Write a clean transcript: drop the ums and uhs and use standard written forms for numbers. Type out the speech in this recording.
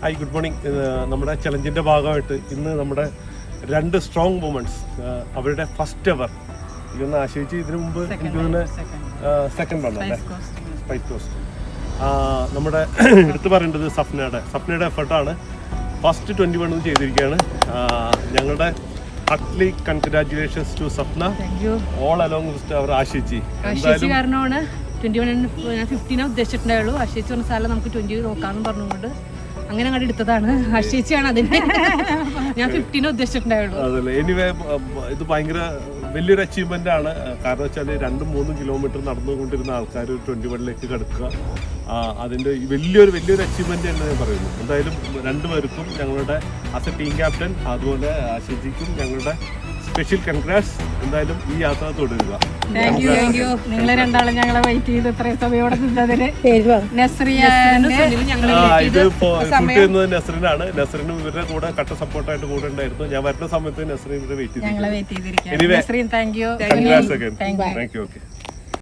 Hi, good morning. നമ്മുടെ ചലഞ്ചിൻ്റെ ഭാഗമായിട്ട് ഇന്ന് നമ്മുടെ 2 സ്ട്രോങ് വുമൻസ് അവരുടെ ഫസ്റ്റ് എവർ ഇതൊന്ന് ആശ്രയിച്ച് ഇതിനു മുമ്പ് എനിക്ക് തന്നെ സെക്കൻഡ് വന്നല്ലേ സ്പൈസ് കോസ്റ്റ്. നമ്മുടെ എടുത്തു പറയേണ്ടത് സഫ്നയുടെ എഫർട്ടാണ്. ഫസ്റ്റ് 21 ചെയ്തിരിക്കുകയാണ്. ഞങ്ങളുടെ heartily congratulations to Safna all along with അവർ ആശിച്ചി. കാരണമാണ് 15 ഉദ്ദേശിച്ചിട്ടുണ്ടായുള്ളൂ. ആശിച്ച് പറഞ്ഞ സ്ഥലം നമുക്ക് 20 നോക്കാമെന്ന് പറഞ്ഞുകൊണ്ട് അങ്ങനെ അങ്ങോട്ട് എടുത്തതാണ്. ആശിച്ചാണ് അതിന് ഞാൻ 15 ഉദ്ദേശിച്ചിട്ടുണ്ടായുള്ളൂ. അതല്ലേ, എനിവേ ഇത് ഭയങ്കര വലിയൊരു അച്ചീവ്മെന്റ് ആണ്. കാരണം വെച്ചാൽ 2-3 കിലോമീറ്റർ നടന്നുകൊണ്ടിരുന്ന ആൾക്കാർ 21ലേക്ക് കിടക്കുക, അതിൻ്റെ വലിയൊരു അച്ചീവ്മെന്റ് എന്ന് ഞാൻ പറയുന്നു. എന്തായാലും രണ്ടുപേർക്കും ഞങ്ങളുടെ ആസ് എ ടീം ക്യാപ്റ്റൻ അതുപോലെ ആശിജിക്കും ഞങ്ങളുടെ സ്പെഷ്യൽ കൺഗ്രാറ്റ്സ്. എന്തായാലും ഈ യാത്ര തുടരുക. നിങ്ങളെ രണ്ടാളും ഞങ്ങളെ വെയിറ്റ് ചെയ്ത് ഇത്രയും സമയോടെ നിന്നതിന് ഇത് ഷൂട്ട് ചെയ്യുന്നത് നസ്രിനാണ്. നസ്രിനും ഇവരുടെ കൂടെ കട്ട സപ്പോർട്ടായിട്ട് കൂടെ ഉണ്ടായിരുന്നു. ഞാൻ വരുന്ന സമയത്ത് നസ്രിൻ ഇവരെ വെയിറ്റ് ചെയ്തിരിക്കും. ഞങ്ങളെ വെയിറ്റ് ചെയ്തിരിക്കുകയാണ്. Congrats again. Thank you. Okay.